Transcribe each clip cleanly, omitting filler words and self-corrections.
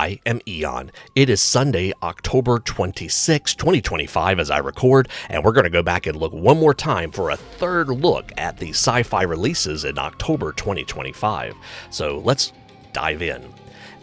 I am Eon. It is Sunday, October 26, 2025 as I record, and we're going to go back and look one more time for a third look at the Sci-Fi releases in October 2025. So let's dive in.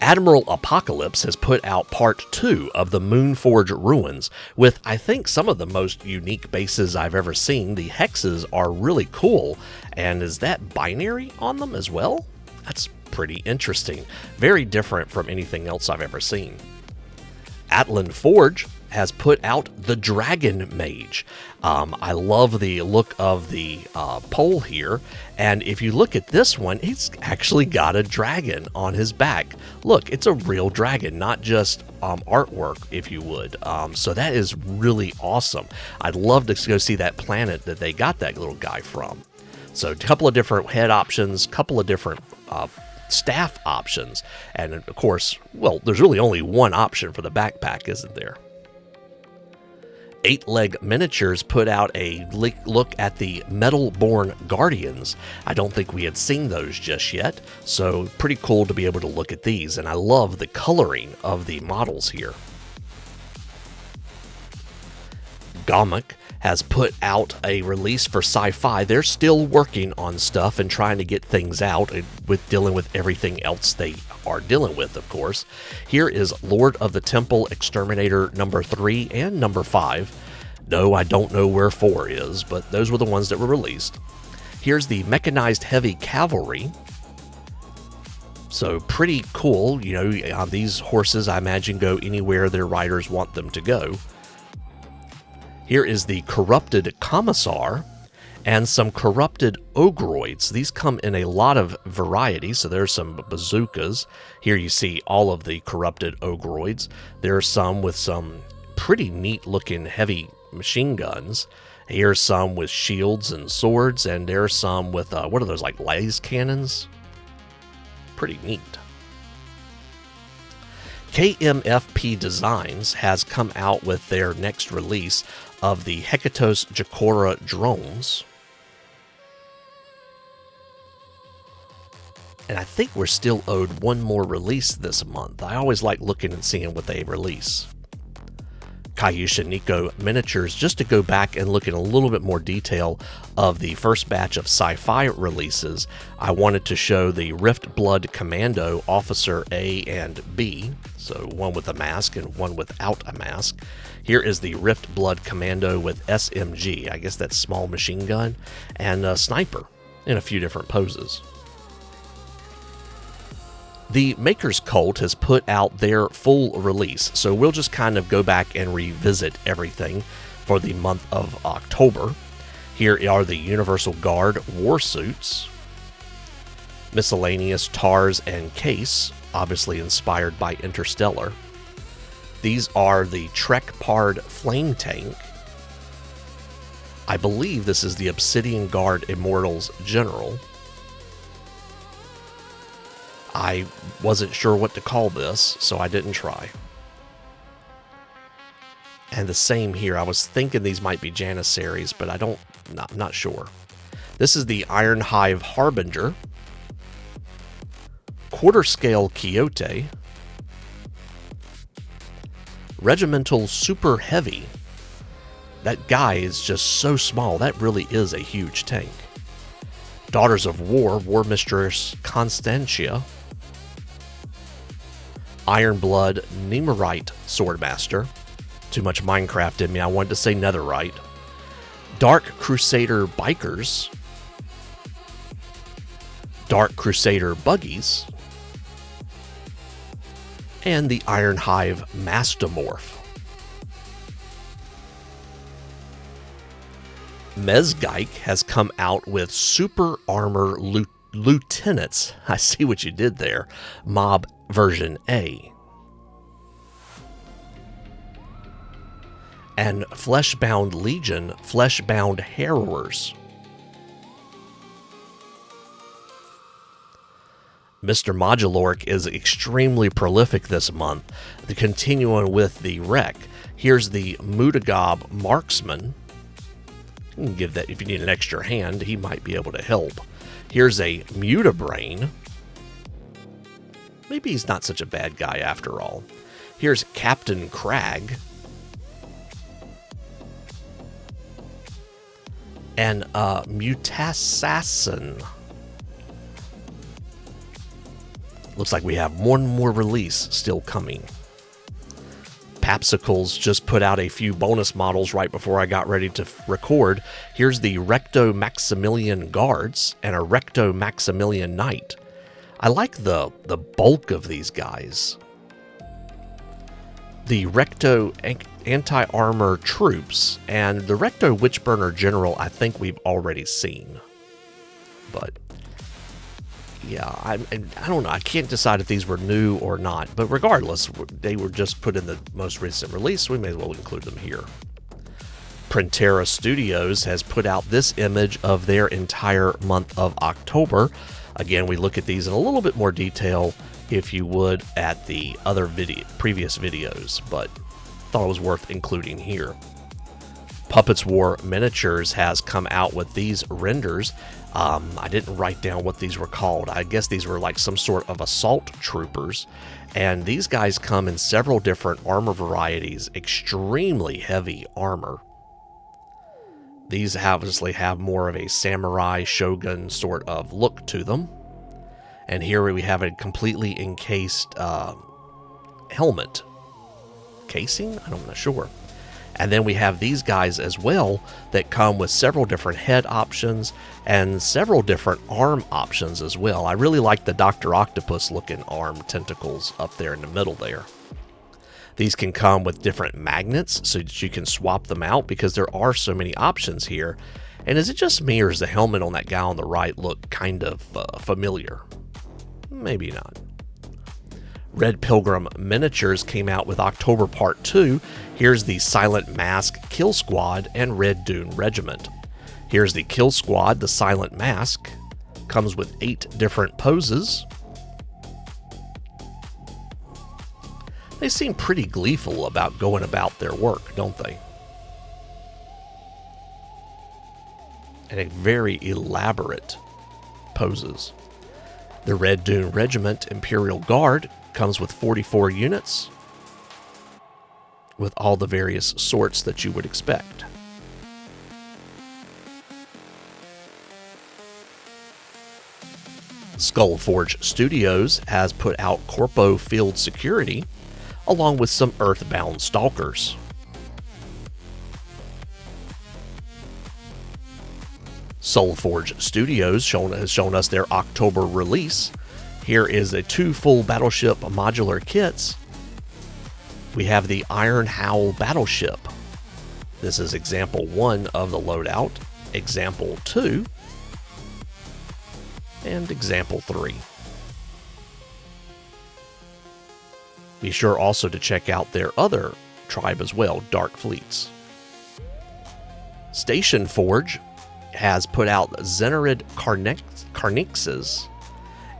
Admiral Apocalypse has put out part 2 of the Moonforge Ruins with, I think, some of the most unique bases I've ever seen. The hexes are really cool, and is that binary on them as well? That's pretty interesting. Very different from anything else I've ever seen. Atlan Forge has put out the Dragon Mage. I love the look of the pole here, and if you look at this one, he's actually got a dragon on his back. Look, it's a real dragon, not just artwork, if you would. So that is really awesome. I'd love to go see that planet that they got that little guy from. So a couple of different head options, couple of different staff options, and of course, well, there's really only one option for the backpack, isn't there? 8-Leg Miniatures put out a look at the Metal-Born Guardians. I don't think we had seen those just yet, so pretty cool to be able to look at these, and I love the coloring of the models here. Ghamak has put out a release for Sci-Fi. They're still working on stuff and trying to get things out with dealing with everything else they are dealing with, of course. Here is Lord of the Temple Exterminator number 3 and number 5. No, I don't know where 4 is, but those were the ones that were released. Here's the Mechanized Heavy Cavalry. So pretty cool. You know, these horses, I imagine, go anywhere their riders want them to go. Here is the Corrupted Commissar and some Corrupted Ogroids. These come in a lot of variety, so there's some bazookas. Here you see all of the Corrupted Ogroids. There are some with some pretty neat looking heavy machine guns. Here's some with shields and swords, and there are some with, what are those, like laser cannons? Pretty neat. KMFP Designs has come out with their next release of the Hecatos Jacora drones. And I think we're still owed one more release this month. I always like looking and seeing what they release. Kyoushuneko Miniatures, just to go back and look in a little bit more detail of the first batch of Sci-Fi releases, I wanted to show the Rift Blood Commando Officer A and B, so one with a mask and one without a mask. Here is the Rift Blood Commando with SMG, I guess that's small machine gun, and a sniper in a few different poses. The Maker's Cult has put out their full release, so we'll just kind of go back and revisit everything for the month of October. Here are the Universal Guard war suits, miscellaneous tars and case, obviously inspired by Interstellar. These are the Trek Pard Flame Tank. I believe this is the Obsidian Guard Immortals General. I wasn't sure what to call this, so I didn't try. And the same here. I was thinking these might be Janissaries, but I'm not sure. This is the Iron Hive Harbinger, Quarter Scale Quixote, Regimental Super Heavy. That guy is just so small. That really is a huge tank. Daughters of War, War Mistress Constantia, Ironblood Nemorite Swordmaster. Too much Minecraft in me, I wanted to say Netherite. Dark Crusader Bikers, Dark Crusader Buggies, and the Iron Hive Mastomorph. Mezgike has come out with Super Armor Lieutenants. I see what you did there. Mob version A. And Fleshbound Legion, Fleshbound Harrowers. Mr. Modulork is extremely prolific this month, continuing with the wreck. Here's the Mutagob Marksman. You can give that, if you need an extra hand, he might be able to help. Here's a Mutabrain. Maybe he's not such a bad guy after all. Here's Captain Crag. And Mutasassin. Looks like we have one more release still coming. Papsikels just put out a few bonus models right before I got ready to record. Here's the Recto Maximilian Guards and a Recto Maximilian Knight. I like the bulk of these guys. The Recto Anti-Armor Troops and the Recto Witchburner General I think we've already seen. But yeah, I don't know. I can't decide if these were new or not. But regardless, they were just put in the most recent release, so we may as well include them here. Printerra Studios has put out this image of their entire month of October. Again, we look at these in a little bit more detail, if you would, at the other previous videos, but thought it was worth including here. Puppetswar Miniatures has come out with these renders. I didn't write down what these were called. I guess these were like some sort of assault troopers. And these guys come in several different armor varieties, extremely heavy armor. These obviously have more of a samurai shogun sort of look to them. And here we have a completely encased helmet. Casing? I'm not sure. And then we have these guys as well that come with several different head options and several different arm options as well. I really like the Dr. Octopus looking arm tentacles up there in the middle there. These can come with different magnets so that you can swap them out because there are so many options here. And is it just me, or does the helmet on that guy on the right look kind of familiar? Maybe not. Red Pilgrim Miniatures came out with October Part 2. Here's the Silent Mask Kill Squad and Red Dune Regiment. Here's the Kill Squad, the Silent Mask. Comes with 8 different poses. They seem pretty gleeful about going about their work, don't they? And a very elaborate poses. The Red Dune Regiment Imperial Guard comes with 44 units with all the various sorts that you would expect. Skullforge Studios has put out Corpo Field Security along with some Earthbound Stalkers. Soulforge Studios has shown us their October release. Here is 2 full battleship modular kits. We have the Iron Howl battleship. This is example 1 of the loadout, example 2, and example 3. Be sure also to check out their other tribe as well, Dark Fleets. Stationforge has put out Zenerid Carnixes,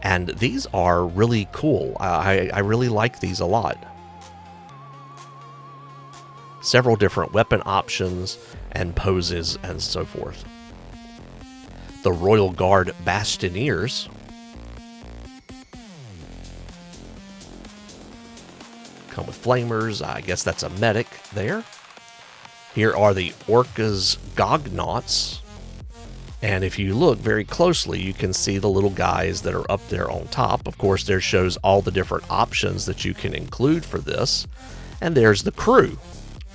and these are really cool. I really like these a lot. Several different weapon options and poses and so forth. The Royal Guard Bastioneers. Come with flamers. I guess that's a medic there. Here are the Orca's Gognauts. And if you look very closely, you can see the little guys that are up there on top. Of course, there shows all the different options that you can include for this. And there's the crew.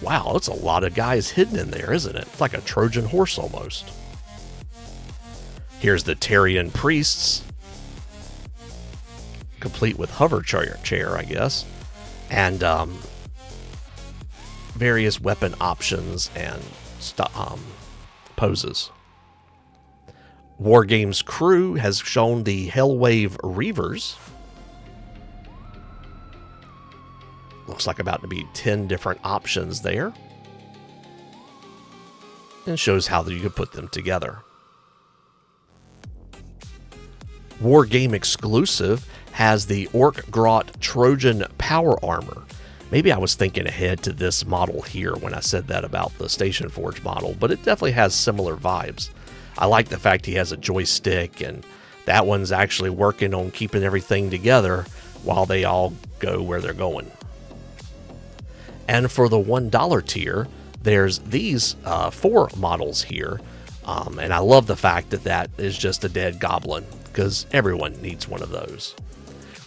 Wow, that's a lot of guys hidden in there, isn't it? It's like a Trojan horse almost. Here's the Terrian Priests, complete with hover chair, I guess, and various weapon options and poses. Wargames Crew has shown the Hellwave Reavers. Looks like about to be 10 different options there. And shows how you could put them together. Wargame Exclusive has the Orc Grot Trojan Power Armor. Maybe I was thinking ahead to this model here when I said that about the Stationforge model, but it definitely has similar vibes. I like the fact he has a joystick, and that one's actually working on keeping everything together while they all go where they're going. And for the $1 tier, there's these 4 models here. And I love the fact that that is just a dead goblin, because everyone needs one of those.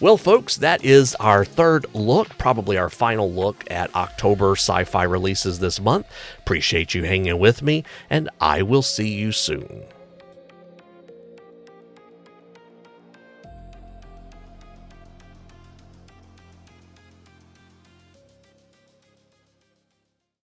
Well, folks, that is our third look, probably our final look at October sci-fi releases this month. Appreciate you hanging with me, and I will see you soon.